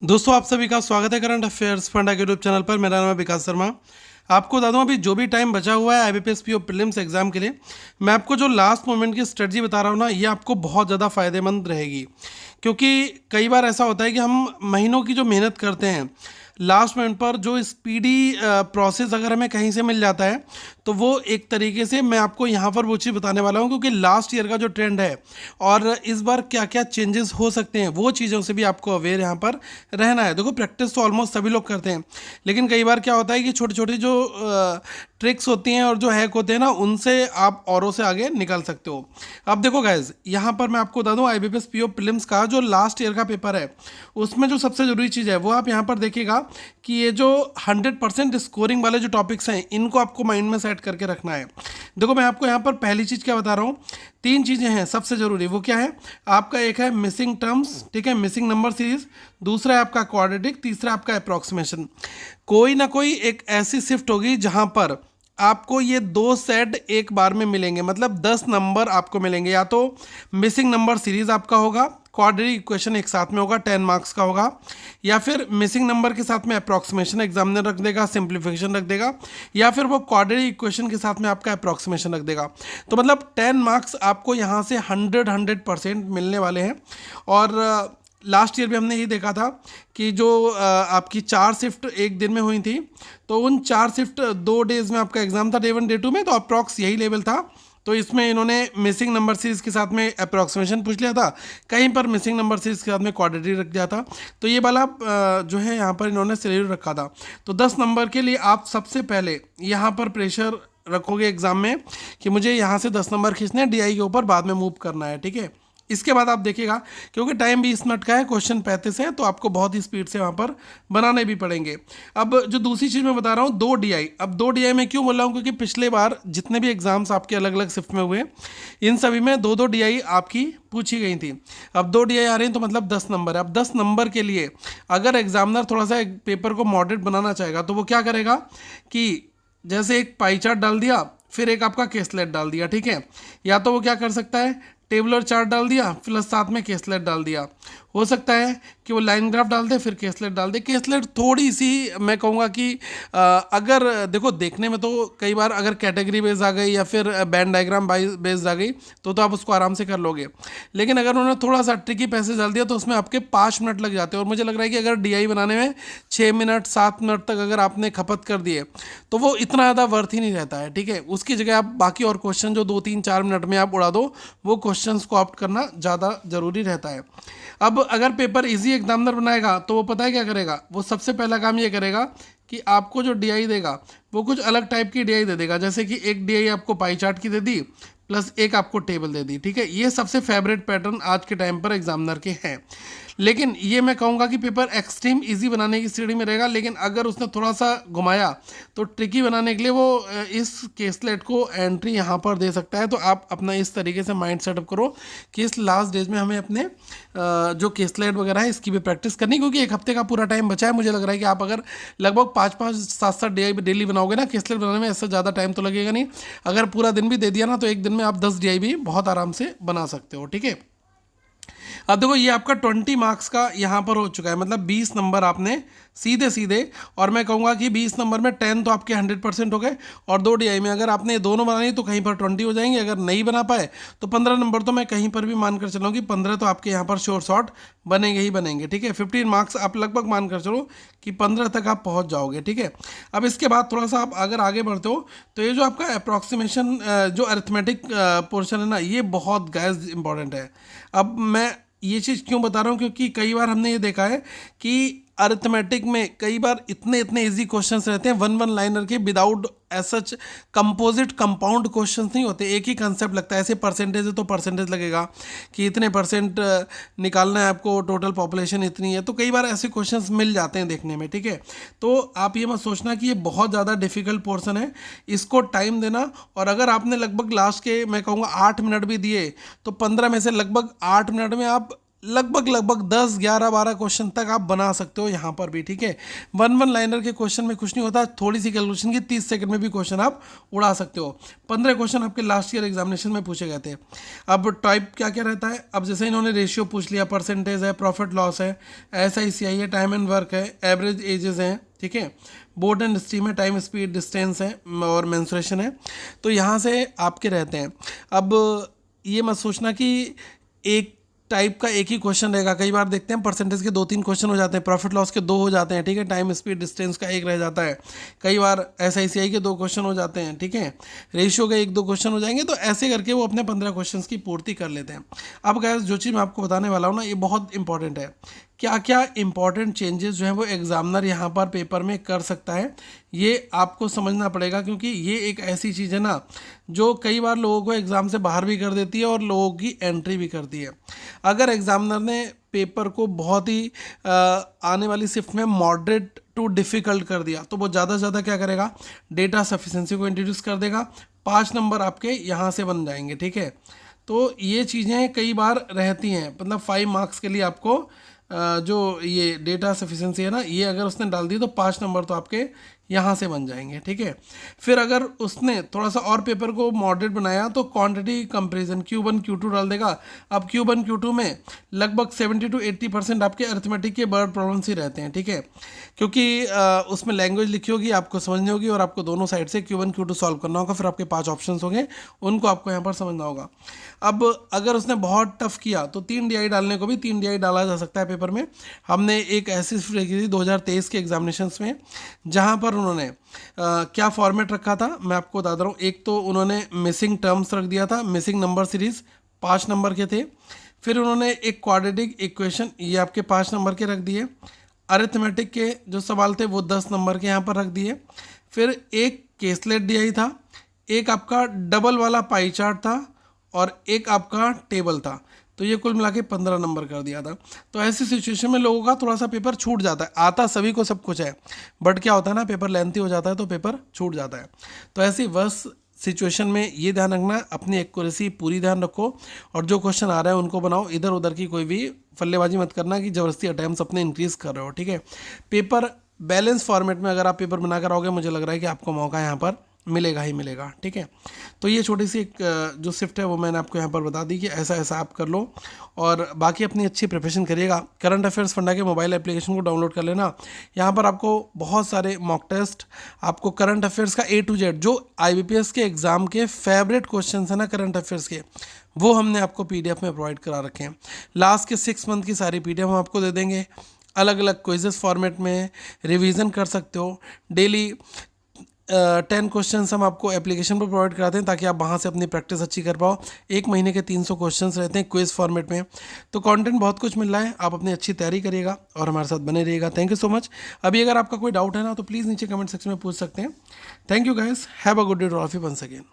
दोस्तों आप सभी का स्वागत है करंट अफेयर्स फंडा के यूट्यूब चैनल पर। मेरा नाम है विकास शर्मा। आपको बता दूं अभी जो भी टाइम बचा हुआ है आईबीपीएस पीओ प्रीलिम्स एग्जाम के लिए, मैं आपको जो लास्ट मोमेंट की स्ट्रेटजी बता रहा हूँ ना, ये आपको बहुत ज़्यादा फायदेमंद रहेगी। क्योंकि कई बार ऐसा होता है कि हम महीनों की जो मेहनत करते हैं, लास्ट मोमेंट पर जो स्पीडी प्रोसेस अगर हमें कहीं से मिल जाता है तो वो एक तरीके से मैं आपको यहाँ पर वो चीज़ बताने वाला हूँ। क्योंकि लास्ट ईयर का जो ट्रेंड है और इस बार क्या क्या चेंजेस हो सकते हैं, वो चीज़ों से भी आपको अवेयर यहाँ पर रहना है। देखो प्रैक्टिस तो ऑलमोस्ट सभी लोग करते हैं, लेकिन कई बार क्या होता है कि छोटी छोटी जो ट्रिक्स होती हैं और जो हैक होते हैं ना, उनसे आप औरों से आगे निकल सकते हो। अब देखो गाइज, यहाँ पर मैं आपको बता दूँ आईबीपीएस पीओ प्रीलिम्स का जो लास्ट ईयर का पेपर है, उसमें जो सबसे ज़रूरी चीज़ है वो आप यहाँ पर देखिएगा कि ये जो 100% स्कोरिंग वाले जो टॉपिक्स हैं, इनको आपको माइंड में सेट करके रखना है। देखो मैं आपको यहाँ पर पहली चीज़ क्या बता रहा हूँ, 3 चीज़ें हैं सबसे ज़रूरी। वो क्या है आपका, एक है मिसिंग टर्म्स, ठीक है, मिसिंग नंबर सीरीज, दूसरा है आपका क्वाड्रेटिक, तीसरा आपका अप्रॉक्सीमेशन। कोई ना कोई एक ऐसी शिफ्ट होगी जहाँ पर आपको ये 2 सेट एक बार में मिलेंगे, मतलब 10 नंबर आपको मिलेंगे। या तो मिसिंग नंबर सीरीज आपका होगा, क्वाड्रेटिक इक्वेशन एक साथ में होगा 10 मार्क्स का होगा, या फिर मिसिंग नंबर के साथ में अप्रॉक्सीमेशन एग्जामिनर रख देगा, सिंप्लीफिकेशन रख देगा, या फिर वो क्वाड्रेटिक इक्वेशन के साथ में आपका अप्रॉक्सीमेशन रख देगा। तो मतलब 10 मार्क्स आपको यहाँ से 100% मिलने वाले हैं। और लास्ट ईयर भी हमने ये देखा था कि जो आपकी 4 शिफ्ट एक दिन में हुई थी, तो उन 4 शिफ्ट 2 डेज में आपका एग्जाम था, डे 1 डे 2 में, तो अप्रॉक्स यही लेवल था। तो इसमें इन्होंने मिसिंग नंबर सीरीज के साथ में अप्रॉक्सीमेशन पूछ लिया था, कहीं पर मिसिंग नंबर सीरीज के साथ में क्वाड्रेटिक रख दिया था। तो ये वाला जो है यहाँ पर इन्होंने सिनेरियो रखा था। तो 10 नंबर के लिए आप सबसे पहले यहाँ पर प्रेशर रखोगे एग्जाम में कि मुझे यहाँ से 10 नंबर खींचने हैं, डीआई के ऊपर बाद में मूव करना है, ठीक है। इसके बाद आप देखिएगा, क्योंकि टाइम 20 मिनट का है, क्वेश्चन 35 है, तो आपको बहुत ही स्पीड से वहाँ पर बनाने भी पड़ेंगे। अब जो दूसरी चीज़ मैं बता रहा हूँ, 2 डीआई। अब 2 डीआई में क्यों बोल रहा हूँ, क्योंकि पिछले बार जितने भी एग्जाम्स आपके अलग अलग शिफ्ट में हुए, इन सभी में 2 डीआई आपकी पूछी गई थी। अब 2 डीआई आ रही हैं तो मतलब 10 नंबर है। अब 10 नंबर के लिए अगर एग्जामिनर थोड़ा सा पेपर को मॉडरेट बनाना चाहेगा, तो वो क्या करेगा कि जैसे एक पाई चार्ट डाल दिया, फिर एक आपका केसलेट डाल दिया, ठीक है। या तो वो क्या कर सकता है, टेबलर चार्ट डाल दिया प्लस साथ में केसलेट डाल दिया। हो सकता है कि वो लाइन ग्राफ डाल दे फिर केसलेट डाल दे। केसलेट थोड़ी सी मैं कहूँगा कि अगर देखो देखने में तो कई बार अगर कैटेगरी बेस्ड आ गई या फिर बैंड डायग्राम बेस्ड आ गई तो आप उसको आराम से कर लोगे। लेकिन अगर उन्होंने थोड़ा सा ट्रिकी पैसेज डाल दिया तो उसमें आपके 5 मिनट लग जाते हैं। और मुझे लग रहा है कि अगर डीआई बनाने में 6 मिनट 7 मिनट तक अगर आपने खपत कर दिए तो वो इतना ज़्यादा वर्थ ही नहीं रहता है, ठीक है। उसकी जगह आप बाकी और क्वेश्चन जो 2-3-4 मिनट में आप उड़ा दो, वो क्वेश्चंस को ऑप्ट करना ज़्यादा ज़रूरी रहता है। अब अगर पेपर इजी एग्जामिनर बनाएगा तो वो पता है क्या करेगा, वो सबसे पहला काम ये करेगा कि आपको जो डीआई देगा वो कुछ अलग टाइप की डीआई दे देगा। जैसे कि एक डीआई आपको पाई चार्ट की दे दी प्लस एक आपको टेबल दे दी, ठीक है। ये सबसे फेवरेट पैटर्न आज के टाइम पर एग्जामिनर के हैं। लेकिन ये मैं कहूँगा कि पेपर एक्सट्रीम इजी बनाने की श्रेणी में रहेगा। लेकिन अगर उसने थोड़ा सा घुमाया तो ट्रिकी बनाने के लिए वो इस केसलेट को एंट्री यहाँ पर दे सकता है। तो आप अपना इस तरीके से माइंड सेटअप करो कि इस लास्ट डेज में हमें अपने जो केसलेट वगैरह है इसकी भी प्रैक्टिस करनी, क्योंकि एक हफ्ते का पूरा टाइम बचा है। मुझे लग रहा है कि आप अगर लगभग 5-5 7-7 डेली बनाओगे ना, केसलेट बनाने में ऐसा ज़्यादा टाइम तो लगेगा नहीं। अगर पूरा दिन भी दे दिया ना तो एक दिन में आप 10 डीआई भी बहुत आराम से बना सकते हो, ठीक है। अब देखो ये आपका 20 मार्क्स का यहाँ पर हो चुका है, मतलब 20 नंबर आपने सीधे सीधे, और मैं कहूँगा कि 20 नंबर में 10 तो आपके 100% हो गए, और 2 डीआई में अगर आपने दोनों बनाई तो कहीं पर 20 हो जाएंगे। अगर नहीं बना पाए तो 15 नंबर तो मैं कहीं पर भी मानकर चलूँ कि 15 तो आपके यहाँ पर श्योर शॉट बनेंगे ही बनेंगे, ठीक है। 15 मार्क्स आप लगभग मानकर चलो कि 15 तक आप पहुँच जाओगे, ठीक है। अब इसके बाद थोड़ा सा आप अगर आगे बढ़ते हो तो ये जो आपका अप्रॉक्सीमेशन जो अरिथमेटिक पोर्शन है ना, ये बहुत गैस इंपॉर्टेंट है। अब मैं ये चीज़ क्यों बता रहा हूँ, क्योंकि कई बार हमने ये देखा है कि अरिथमेटिक में कई बार इतने इतने इजी क्वेश्चंस रहते हैं, वन लाइनर के, विदाउट सच कंपोजिट कंपाउंड क्वेश्चंस नहीं होते। एक ही कंसेप्ट लगता है, ऐसे परसेंटेज है तो परसेंटेज लगेगा कि इतने परसेंट निकालना है आपको, टोटल पॉपुलेशन इतनी है। तो कई बार ऐसे क्वेश्चंस मिल जाते हैं देखने में, ठीक है। तो आप ये मत सोचना कि ये बहुत ज़्यादा डिफिकल्ट पोर्शन है, इसको टाइम देना। और अगर आपने लगभग लास्ट के मैं कहूँगा 8 मिनट भी दिए तो 15 में से लगभग 8 मिनट में आप लगभग 10, 11, 12 क्वेश्चन तक आप बना सकते हो यहाँ पर भी, ठीक है। वन लाइनर के क्वेश्चन में कुछ नहीं होता, थोड़ी सी कैलकुलेशन की 30 सेकंड में भी क्वेश्चन आप उड़ा सकते हो। 15 क्वेश्चन आपके लास्ट ईयर एग्जामिनेशन में पूछे गए थे। अब टाइप क्या क्या रहता है, अब जैसे इन्होंने रेशियो पूछ लिया, परसेंटेज है, प्रॉफिट लॉस है, SICI है, टाइम एंड वर्क है, एवरेज एजेस हैं, ठीक है, बोर्ड एंड स्ट्रीम है, टाइम स्पीड डिस्टेंस है और मेंसुरेशन है। तो यहाँ से आपके रहते हैं। अब ये मत सोचना कि एक टाइप का एक ही क्वेश्चन रहेगा, कई बार देखते हैं परसेंटेज के 2-3 क्वेश्चन हो जाते हैं, प्रॉफिट लॉस के 2 हो जाते हैं, ठीक है, टाइम स्पीड डिस्टेंस का 1 रह जाता है, कई बार SICI के 2 क्वेश्चन हो जाते हैं, ठीक है, रेशियो के 1-2 क्वेश्चन हो जाएंगे। तो ऐसे करके वो अपने 15 क्वेश्चन की पूर्ति कर लेते हैं। अब गाइस जो चीज़ मैं आपको बताने वाला हूँ ना, ये बहुत इंपॉर्टेंट है। क्या क्या इंपॉर्टेंट चेंजेस जो है वो एग्जामिनर यहाँ पर पेपर में कर सकता है, ये आपको समझना पड़ेगा, क्योंकि ये एक ऐसी चीज़ है ना जो कई बार लोगों को एग्ज़ाम से बाहर भी कर देती है और लोगों की एंट्री भी करती है। अगर एग्जामिनर ने पेपर को बहुत ही आने वाली शिफ्ट में मॉडरेट टू डिफ़िकल्ट कर दिया, तो वो ज़्यादा से ज़्यादा क्या करेगा, डेटा सफिशेंसी को इंट्रोड्यूस कर देगा, 5 नंबर आपके यहाँ से बन जाएंगे, ठीक है। तो ये चीज़ें कई बार रहती हैं, मतलब 5 मार्क्स के लिए आपको जो ये डेटा सफिशिएंसी है ना, ये अगर उसने डाल दी तो 5 नंबर तो आपके यहाँ से बन जाएंगे, ठीक है। फिर अगर उसने थोड़ा सा और पेपर को मॉडरेट बनाया तो क्वांटिटी कंपैरिजन Q1 Q2 डाल देगा। अब Q1 Q2 में लगभग 70 to 80% आपके अरिथमेटिक के वर्ड प्रॉब्लम्स ही रहते हैं, ठीक है, क्योंकि उसमें लैंग्वेज लिखी होगी, आपको समझनी होगी और आपको दोनों साइड से Q1 Q2 सॉल्व करना होगा। फिर आपके 5 ऑप्शन होंगे, उनको आपको यहाँ पर समझना होगा। अब अगर उसने बहुत टफ किया तो 3 DI डालने को भी 3 DI डाला जा सकता है पेपर में। हमने एक ऐसी देखी थी 2023 के एग्जामिनेशंस में, जहाँ पर उन्होंने क्या फॉर्मेट रखा था मैं आपको बता दे रहा हूँ। एक तो उन्होंने मिसिंग टर्म्स रख दिया था, मिसिंग नंबर सीरीज 5 नंबर के थे। फिर उन्होंने एक क्वाड्रेटिक इक्वेशन, ये आपके 5 नंबर के रख दिए। अरिथमेटिक के जो सवाल थे वो 10 नंबर के यहाँ पर रख दिए। फिर एक केसलेट DI था, एक आपका डबल वाला पाई चार्ट था और एक आपका टेबल था। तो ये कुल मिला के 15 नंबर कर दिया था। तो ऐसी सिचुएशन में लोगों का थोड़ा सा पेपर छूट जाता है। आता सभी को सब कुछ है, बट क्या होता है ना, पेपर लेंथी हो जाता है तो पेपर छूट जाता है। तो ऐसी वर्स सिचुएशन में ये ध्यान रखना, अपनी एक्यूरेसी पूरी ध्यान रखो और जो क्वेश्चन आ रहे हैं उनको बनाओ। इधर उधर की कोई भी फल्लेबाजी मत करना कि ज़बरदस्ती अटैम्प्ट्स अपने इंक्रीज़ कर रहे हो, ठीक है। पेपर बैलेंस फॉर्मेट में अगर आप पेपर बना कर आओगे, मुझे लग रहा है कि आपको मौका यहाँ पर मिलेगा ही मिलेगा, ठीक है। तो ये छोटी सी एक जो शिफ्ट है वो मैंने आपको यहाँ पर बता दी कि ऐसा ऐसा आप कर लो और बाकी अपनी अच्छी प्रिपरेशन करिएगा। करंट अफेयर्स फंडा के मोबाइल एप्लीकेशन को डाउनलोड कर लेना। यहाँ पर आपको बहुत सारे मॉक टेस्ट, आपको करंट अफेयर्स का A to Z जो IBPS के एग्ज़ाम के फेवरेट क्वेश्चन है ना करंट अफेयर्स के, वो हमने आपको PDF में प्रोवाइड करा रखे हैं। लास्ट के 6 मंथ की सारी PDF हम आपको दे देंगे, अलग अलग क्विजेस फॉर्मेट में रिवीजन कर सकते हो। डेली 10 क्वेश्चंस हम आपको एप्लीकेशन पर प्रोवाइड कराते हैं ताकि आप वहाँ से अपनी प्रैक्टिस अच्छी कर पाओ। 1 महीने के 300 क्वेश्चंस रहते हैं क्विज फॉर्मेट में। तो कंटेंट बहुत कुछ मिल रहा है, आप अपनी अच्छी तैयारी करिएगा और हमारे साथ बने रहिएगा। Thank you so much. अभी अगर आपका कोई डाउट है ना तो प्लीज़ नीचे कमेंट सेक्शन में पूछ सकते हैं। Thank you guys, have a good day to all of you once again.